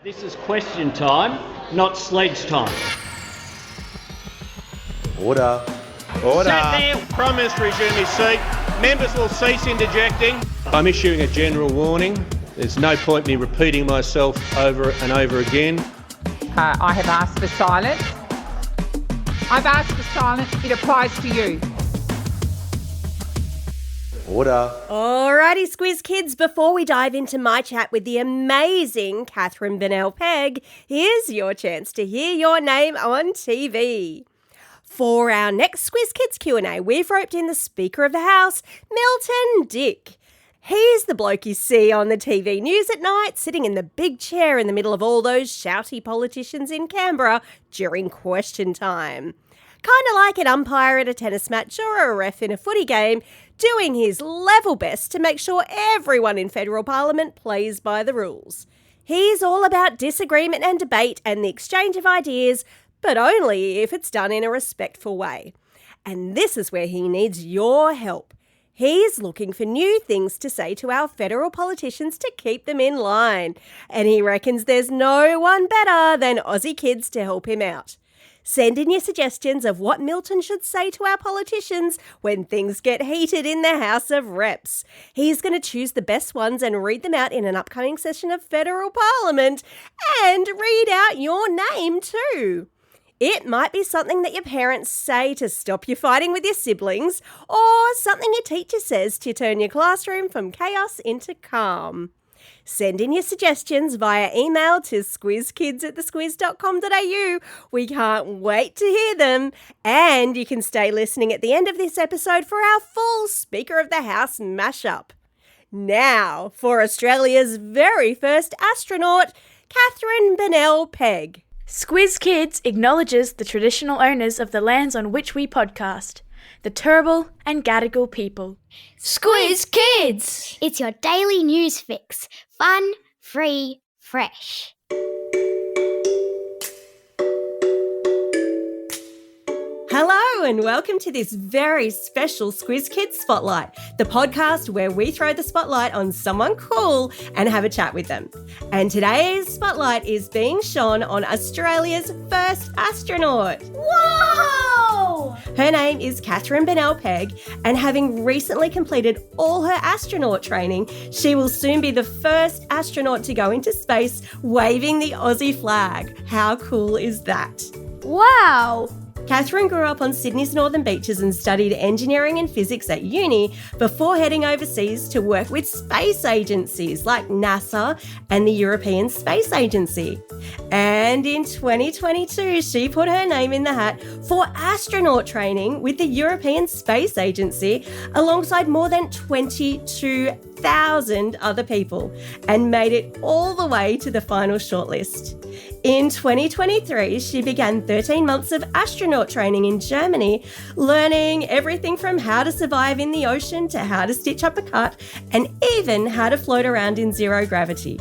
This is question time, not sledge time. Order. Order. Sat there. Prime Minister resume his seat. Members will cease interjecting. I'm issuing a general warning. There's no point me repeating myself over and over again. I have asked for silence. I've asked for silence. It applies to you. Order. Alrighty, Squiz Kids, before we dive into my chat with the amazing Katherine Bennell-Pegg, here's your chance to hear your name on TV. For our next Squiz Kids Q&A, we've roped in the Speaker of the House, Milton Dick. He's the bloke you see on the TV news at night, sitting in the big chair in the middle of all those shouty politicians in Canberra during question time. Kind of like an umpire at a tennis match or a ref in a footy game, doing his level best to make sure everyone in federal parliament plays by the rules. He's all about disagreement and debate and the exchange of ideas, but only if it's done in a respectful way. And this is where he needs your help. He's looking for new things to say to our federal politicians to keep them in line. And he reckons there's no one better than Aussie Kids to help him out. Send in your suggestions of what Milton should say to our politicians when things get heated in the House of Reps. He's going to choose the best ones and read them out in an upcoming session of federal parliament and read out your name too. It might be something that your parents say to stop you fighting with your siblings, or something your teacher says to turn your classroom from chaos into calm. Send in your suggestions via email to squizkids@thesquiz.com.au. We can't wait to hear them. And you can stay listening at the end of this episode for our full Speaker of the House mashup. Now, for Australia's very first astronaut, Katherine Bennell-Pegg. Squiz Kids acknowledges the traditional owners of the lands on which we podcast, the Turrbal and Gadigal people. Squiz Kids! It's your daily news fix. Fun, free, fresh. Hello and welcome to this very special Squiz Kids Spotlight, the podcast where we throw the spotlight on someone cool and have a chat with them. And today's spotlight is being shone on Australia's first astronaut. Whoa! Her name is Katherine Bennell-Pegg, and having recently completed all her astronaut training, she will soon be the first astronaut to go into space waving the Aussie flag. How cool is that? Wow! Katherine grew up on Sydney's northern beaches and studied engineering and physics at uni before heading overseas to work with space agencies like NASA and the European Space Agency. And in 2022, she put her name in the hat for astronaut training with the European Space Agency alongside more than 22,000 other people and made it all the way to the final shortlist. In 2023, she began 13 months of astronaut training in Germany, learning everything from how to survive in the ocean to how to stitch up a cut and even how to float around in zero gravity.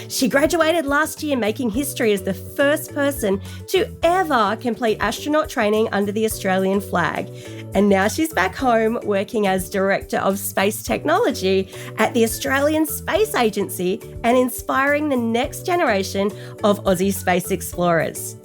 She graduated last year, making history as the first person to ever complete astronaut training under the Australian flag. And now she's back home working as Director of Space Technology at the Australian Space Agency and inspiring the next generation of Aussie space explorers.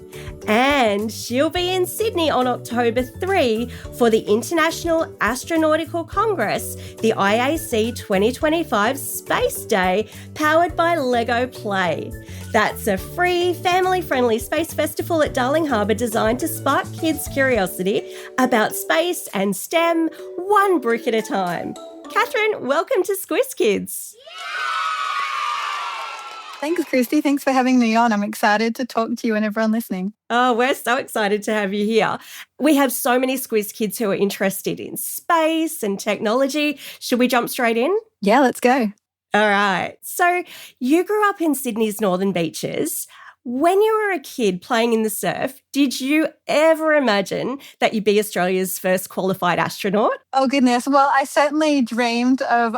And she'll be in Sydney on October 3 for the International Astronautical Congress, the IAC 2025 Space Day, powered by Lego Play. That's a free, family-friendly space festival at Darling Harbour designed to spark kids' curiosity about space and STEM, one brick at a time. Katherine, welcome to Squiz Kids. Thanks, Christie. Thanks for having me on. I'm excited to talk to you and everyone listening. Oh, we're so excited to have you here. We have so many Squiz Kids who are interested in space and technology. Should we jump straight in? Yeah, let's go. All right. So you grew up in Sydney's northern beaches. When you were a kid playing in the surf, did you ever imagine that you'd be Australia's first qualified astronaut? Oh, goodness. Well, I certainly dreamed of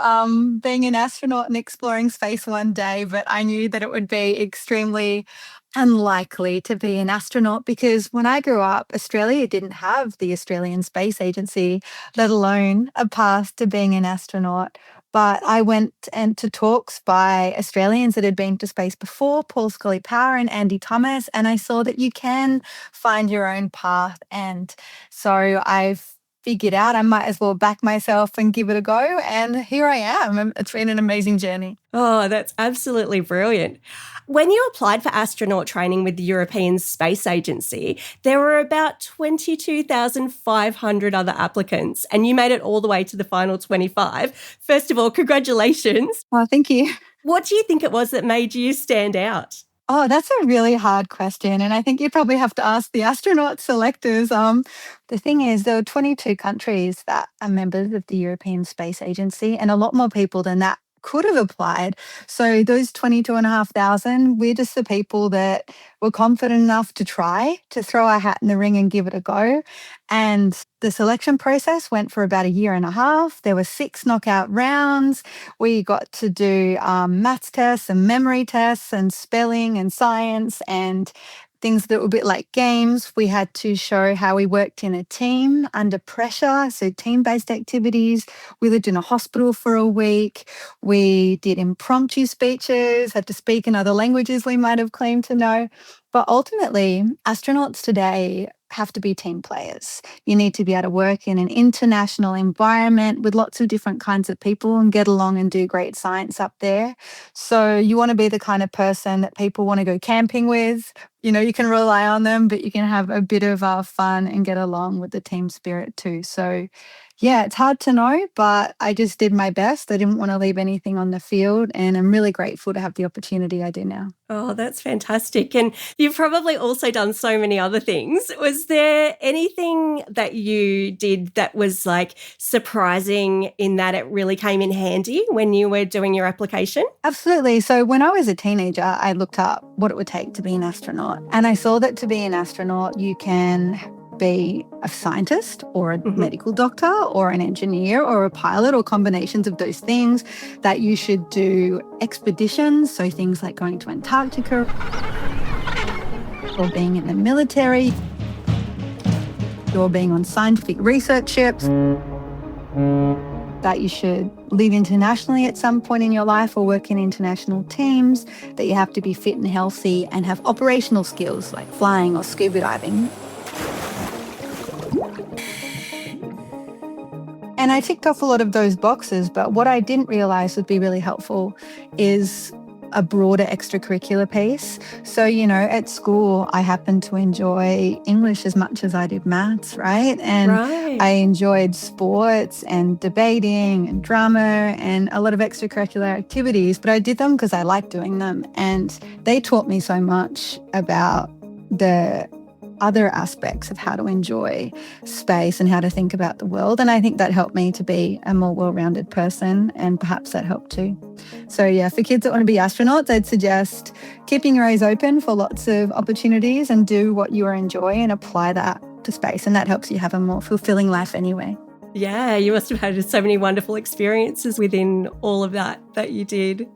being an astronaut and exploring space one day, but I knew that it would be extremely unlikely to be an astronaut because when I grew up, Australia didn't have the Australian Space Agency, let alone a path to being an astronaut. But I went to talks by Australians that had been to space before, Paul Scully-Power and Andy Thomas, and I saw that you can find your own path. And so I've figured out I might as well back myself and give it a go. And here I am. It's been an amazing journey. Oh, that's absolutely brilliant. When you applied for astronaut training with the European Space Agency, there were about 22,500 other applicants, and you made it all the way to the final 25. First of all, congratulations. Well, thank you. What do you think it was that made you stand out? Oh, that's a really hard question. And I think you probably have to ask the astronaut selectors. The thing is, there were 22 countries that are members of the European Space Agency, and a lot more people than that could have applied. So those 22,500, we're just the people that were confident enough to try, to throw our hat in the ring and give it a go. And the selection process went for about a year and a half. There were 6 knockout rounds. We got to do maths tests and memory tests and spelling and science and things that were a bit like games. We had to show how we worked in a team under pressure, so team-based activities. We lived in a hospital for a week. We did impromptu speeches, had to speak in other languages we might have claimed to know. But ultimately, astronauts today have to be team players. You need to be able to work in an international environment with lots of different kinds of people and get along and do great science up there. So you want to be the kind of person that people want to go camping with. You know, you can rely on them, but you can have a bit of fun and get along with the team spirit too. So yeah, it's hard to know, but I just did my best. I didn't want to leave anything on the field, and I'm really grateful to have the opportunity I do now. Oh, that's fantastic. And you've probably also done so many other things. Was there anything that you did that was like surprising in that it really came in handy when you were doing your application? Absolutely. So when I was a teenager, I looked up what it would take to be an astronaut. And I saw that to be an astronaut, you can be a scientist or a medical doctor or an engineer or a pilot or combinations of those things, that you should do expeditions, so things like going to Antarctica or being in the military or being on scientific research ships, that you should live internationally at some point in your life or work in international teams, that you have to be fit and healthy and have operational skills like flying or scuba diving. And I ticked off a lot of those boxes, but what I didn't realise would be really helpful is a broader extracurricular piece. So, you know, at school, I happened to enjoy English as much as I did maths, right? And I enjoyed sports and debating and drama and a lot of extracurricular activities, but I did them because I liked doing them. And they taught me so much about the other aspects of how to enjoy space and how to think about the world. And I think that helped me to be a more well-rounded person, and perhaps that helped too. So yeah, for kids that want to be astronauts, I'd suggest keeping your eyes open for lots of opportunities and do what you enjoy and apply that to space. And that helps you have a more fulfilling life anyway. Yeah, you must have had so many wonderful experiences within all of that you did.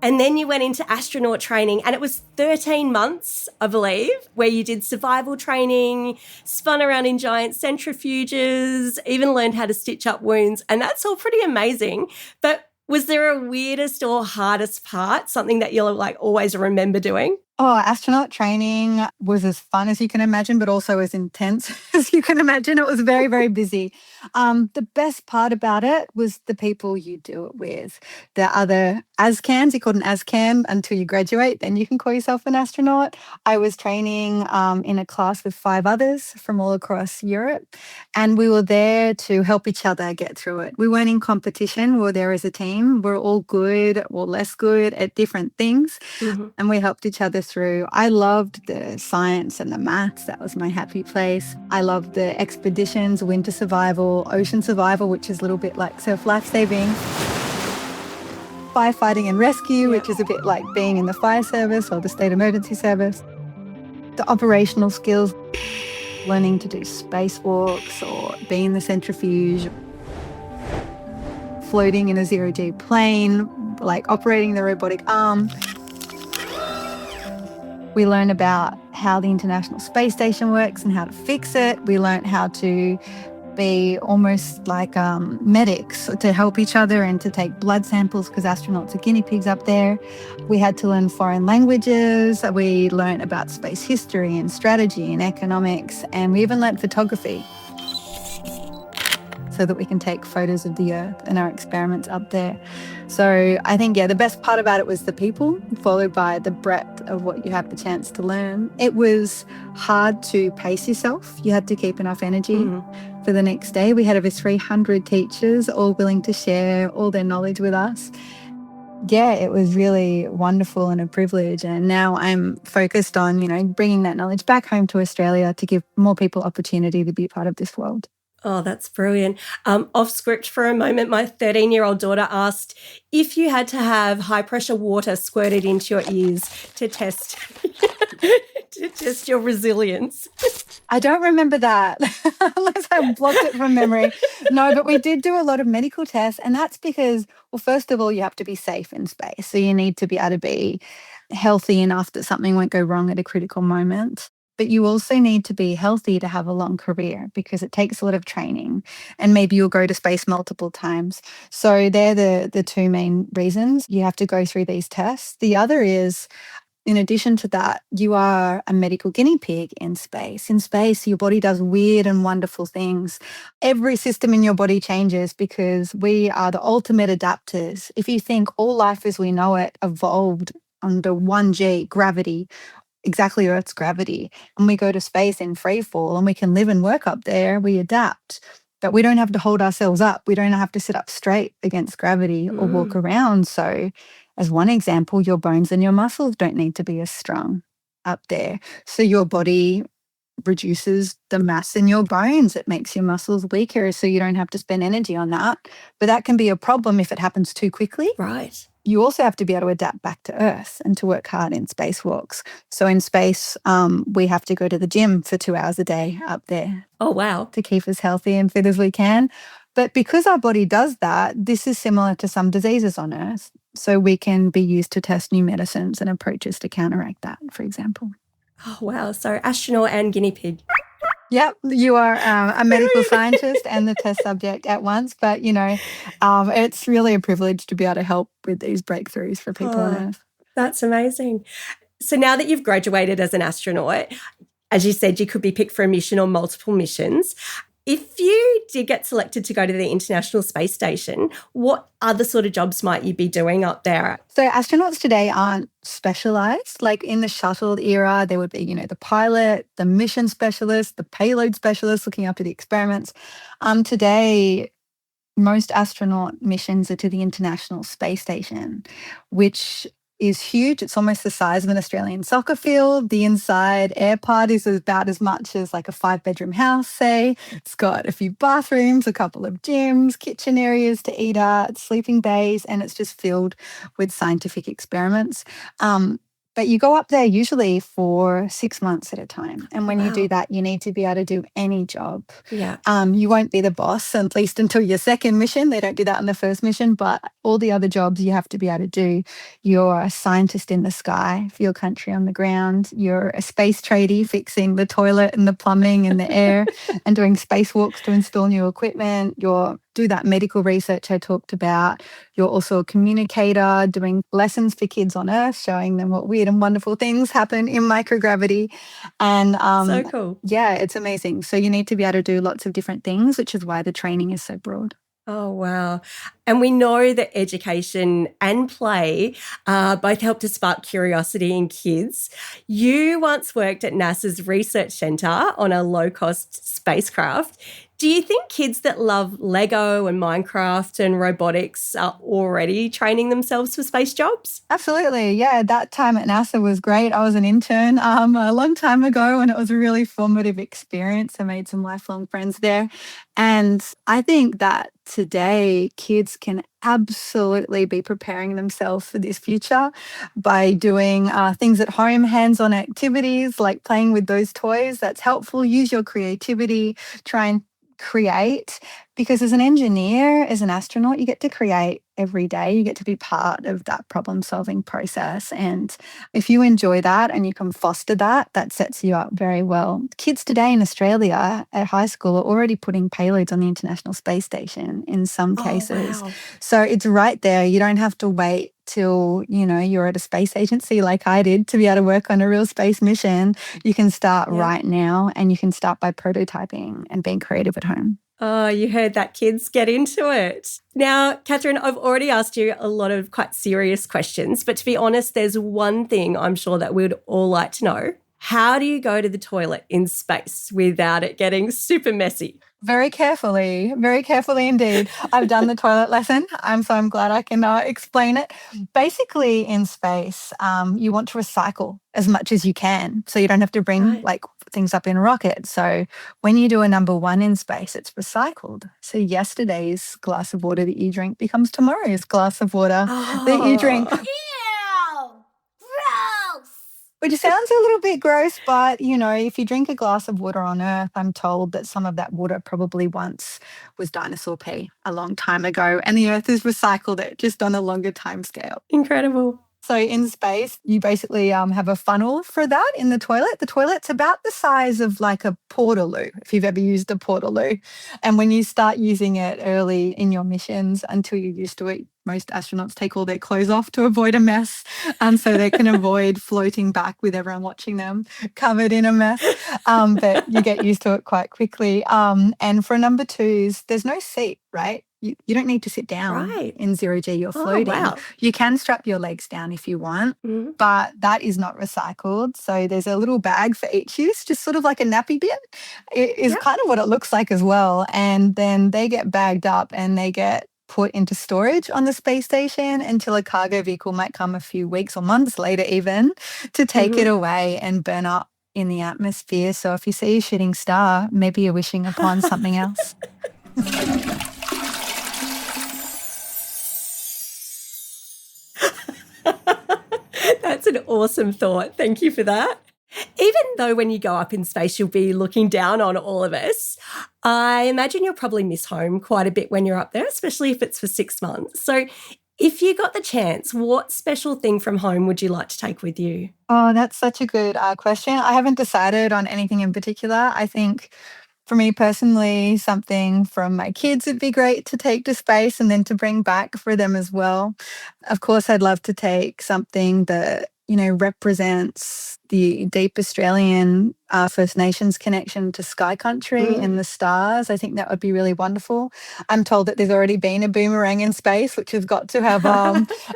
And then you went into astronaut training, and it was 13 months, I believe, where you did survival training, spun around in giant centrifuges, even learned how to stitch up wounds. And that's all pretty amazing. But was there a weirdest or hardest part, something that you'll like always remember doing? Oh, astronaut training was as fun as you can imagine, but also as intense as you can imagine. It was very, very busy. The best part about it was the people you do it with. The other ASCANs, you call it an ASCAN until you graduate, then you can call yourself an astronaut. I was training in a class with 5 others from all across Europe, and we were there to help each other get through it. We weren't in competition. We were there as a team. We're all good or less good at different things, and we helped each other through. I loved the science and the maths. That was my happy place. I loved the expeditions, winter survival, ocean survival, which is a little bit like surf life-saving, firefighting and rescue, which is a bit like being in the fire service or the state emergency service. The operational skills, learning to do spacewalks or be in the centrifuge, floating in a zero-G plane, like operating the robotic arm. We learn about how the International Space Station works and how to fix it. We learned how to be almost like medics to help each other and to take blood samples because astronauts are guinea pigs up there. We had to learn foreign languages. We learned about space history and strategy and economics, and we even learned photography so that we can take photos of the Earth and our experiments up there. So I think, the best part about it was the people, followed by the breadth of what you have the chance to learn. It was hard to pace yourself. You had to keep enough energy for the next day. We had over 300 teachers all willing to share all their knowledge with us. Yeah, it was really wonderful and a privilege. And now I'm focused on, bringing that knowledge back home to Australia to give more people opportunity to be part of this world. Oh, that's brilliant. Off script for a moment, my 13-year-old daughter asked if you had to have high-pressure water squirted into your ears to test your resilience. I don't remember that unless I blocked it from memory. No, but we did do a lot of medical tests, and that's because, well, first of all, you have to be safe in space. So you need to be able to be healthy enough that something won't go wrong at a critical moment. But you also need to be healthy to have a long career because it takes a lot of training, and maybe you'll go to space multiple times. So they're the two main reasons you have to go through these tests. The other is, in addition to that, you are a medical guinea pig in space. In space, your body does weird and wonderful things. Every system in your body changes because we are the ultimate adapters. If you think all life as we know it evolved under 1G, gravity, exactly Earth's gravity, and we go to space in free fall and we can live and work up there, we adapt. But we don't have to hold ourselves up. We don't have to sit up straight against gravity or walk around. So as one example, your bones and your muscles don't need to be as strong up there. So your body reduces the mass in your bones. It makes your muscles weaker, so you don't have to spend energy on that. But that can be a problem if it happens too quickly. Right. You also have to be able to adapt back to Earth and to work hard in spacewalks. So in space, we have to go to the gym for 2 hours a day up there. Oh, wow. To keep us healthy and fit as we can. But because our body does that, this is similar to some diseases on Earth. So we can be used to test new medicines and approaches to counteract that, for example. Oh, wow. So astronaut and guinea pig. Yep, you are a medical scientist and the test subject at once. But, it's really a privilege to be able to help with these breakthroughs for people on Earth. That's amazing. So now that you've graduated as an astronaut, as you said, you could be picked for a mission or multiple missions. If you did get selected to go to the International Space Station, what other sort of jobs might you be doing up there? So astronauts today aren't specialised. Like in the shuttle era, there would be, the pilot, the mission specialist, the payload specialist looking after the experiments. Today, most astronaut missions are to the International Space Station, which is huge. It's almost the size of an Australian soccer field. The inside air part is about as much as like a 5-bedroom house, say. It's got a few bathrooms, a couple of gyms, kitchen areas to eat at, sleeping bays, and it's just filled with scientific experiments. But you go up there usually for 6 months at a time. And when you do that, you need to be able to do any job. Yeah. You won't be the boss, at least until your second mission. They don't do that on the first mission. But all the other jobs you have to be able to do. You're a scientist in the sky for your country on the ground. You're a space tradie fixing the toilet and the plumbing and the air and doing spacewalks to install new equipment. You're do that medical research I talked about. You're also a communicator doing lessons for kids on Earth, showing them what weird and wonderful things happen in microgravity. And so cool. Yeah, it's amazing. So you need to be able to do lots of different things, which is why the training is so broad. Oh, wow. And we know that education and play both help to spark curiosity in kids. You once worked at NASA's Research Centre on a low-cost spacecraft. Do you think kids that love Lego and Minecraft and robotics are already training themselves for space jobs? Absolutely. Yeah, that time at NASA was great. I was an intern a long time ago, and it was a really formative experience. I made some lifelong friends there. And I think that today kids can absolutely be preparing themselves for this future by doing things at home, hands-on activities like playing with those toys. That's helpful. Use your creativity. Try and create, because as an engineer, as an astronaut, you get to create every day. You get to be part of that problem-solving process. And if you enjoy that and you can foster that, that sets you up very well. Kids today in Australia at high school are already putting payloads on the International Space Station in some cases. Wow. So it's right there. You don't have to wait till, you're at a space agency like I did to be able to work on a real space mission. You can start right now, and you can start by prototyping and being creative at home. Oh, you heard that, kids. Get into it. Now, Katherine, I've already asked you a lot of quite serious questions, but to be honest, there's one thing I'm sure that we'd all like to know. How do you go to the toilet in space without it getting super messy? Very carefully indeed. I've done the toilet lesson, so I'm glad I can explain it. Basically, in space, you want to recycle as much as you can, so you don't have to bring things up in a rocket. So when you do a number 1 in space, it's recycled. So yesterday's glass of water that you drink becomes tomorrow's glass of water that you drink. Which sounds a little bit gross, but, if you drink a glass of water on Earth, I'm told that some of that water probably once was dinosaur pee a long time ago, and the Earth has recycled it just on a longer time scale. Incredible. So in space, you basically have a funnel for that in the toilet. The toilet's about the size of like a portaloo, if you've ever used a portaloo. And when you start using it early in your missions, until you're used to it, most astronauts take all their clothes off to avoid a mess, so they can avoid floating back with everyone watching them covered in a mess. But you get used to it quite quickly. And for number 2s, there's no seat, right? You don't need to sit down in 0G. You're floating. Wow. You can strap your legs down if you want, but that is not recycled. So there's a little bag for each use, just sort of like a nappy bin. It is kind of what it looks like as well. And then they get bagged up and they get put into storage on the space station until a cargo vehicle might come a few weeks or months later even to take it away and burn up in the atmosphere. So if you see a shooting star, maybe you're wishing upon something else. That's an awesome thought. Thank you for that. Even though when you go up in space, you'll be looking down on all of us, I imagine you'll probably miss home quite a bit when you're up there, especially if it's for 6 months. So if you got the chance, what special thing from home would you like to take with you? Oh, that's such a good question. I haven't decided on anything in particular. I think for me personally, something from my kids would be great to take to space and then to bring back for them as well. Of course, I'd love to take something that, represents the deep Australian First Nations connection to sky country and the stars. I think that would be really wonderful. I'm told that there's already been a boomerang in space, which has got to have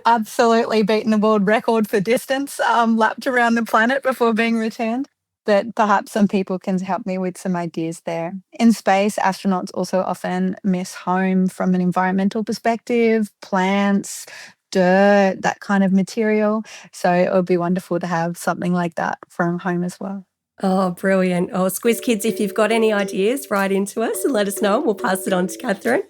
absolutely beaten the world record for distance, lapped around the planet before being returned. But perhaps some people can help me with some ideas there. In space, astronauts also often miss home from an environmental perspective, plants, dirt, that kind of material. So it would be wonderful to have something like that from home as well. Oh, brilliant. Oh, Squiz Kids, if you've got any ideas, write into us and let us know and we'll pass it on to Katherine.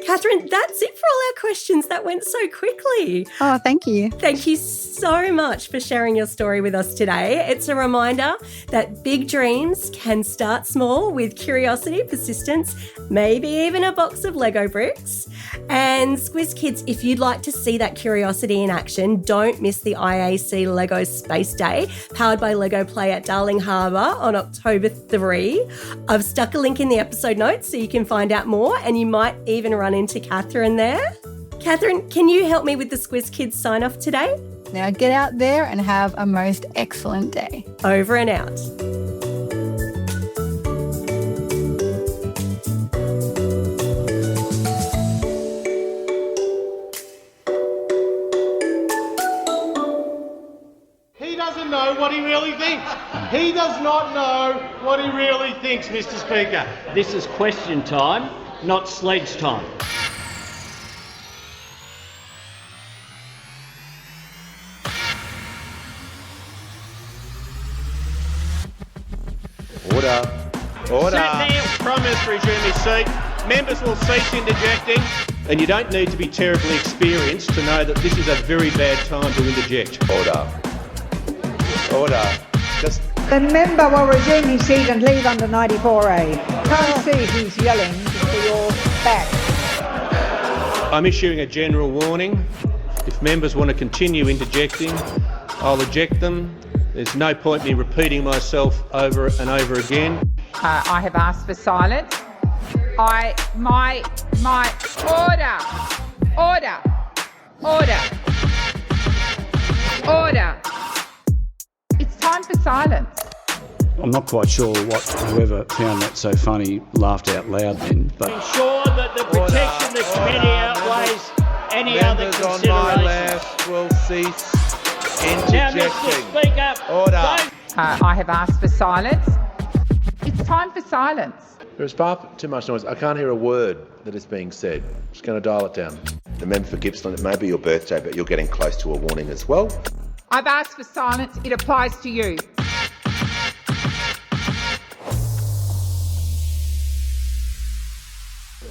Katherine, that's it for all our questions. That went so quickly. Oh, thank you. Thank you so much for sharing your story with us today. It's a reminder that big dreams can start small with curiosity, persistence, maybe even a box of Lego bricks. And Squiz Kids, if you'd like to see that curiosity in action, don't miss the IAC Lego Space Day, powered by Lego Play at Darling Harbour on October 3. I've stuck a link in the episode notes so you can find out more, and you might even run into Katherine there. Katherine, can you help me with the Squiz Kids sign off today? Now get out there and have a most excellent day. Over and out. He doesn't know what he really thinks. He does not know what he really thinks, Mr. Speaker. This is question time, not sledge time. Order. Order. Sit down. Prime Minister resume his seat. Members will cease interjecting. And you don't need to be terribly experienced to know that this is a very bad time to interject. Order. Order. Just The member will resume his seat and leave under 94A. Can't see who's yelling for your back. I'm issuing a general warning. If members want to continue interjecting, I'll eject them. There's no point in me repeating myself over and over again. I have asked for silence. Order. It's time for silence. I'm not quite sure what whoever found that so funny laughed out loud then, but Ensure that the protection of the committee outweighs any other Members on considerations. my left will cease Now, Mr. interjecting. Speaker, Order. I have asked for silence. It's time for silence. There's far too much noise. I can't hear a word that is being said. Just going to dial it down. The member for Gippsland, it may be your birthday, but you're getting close to a warning as well. I've asked for silence. It applies to you.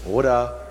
Order.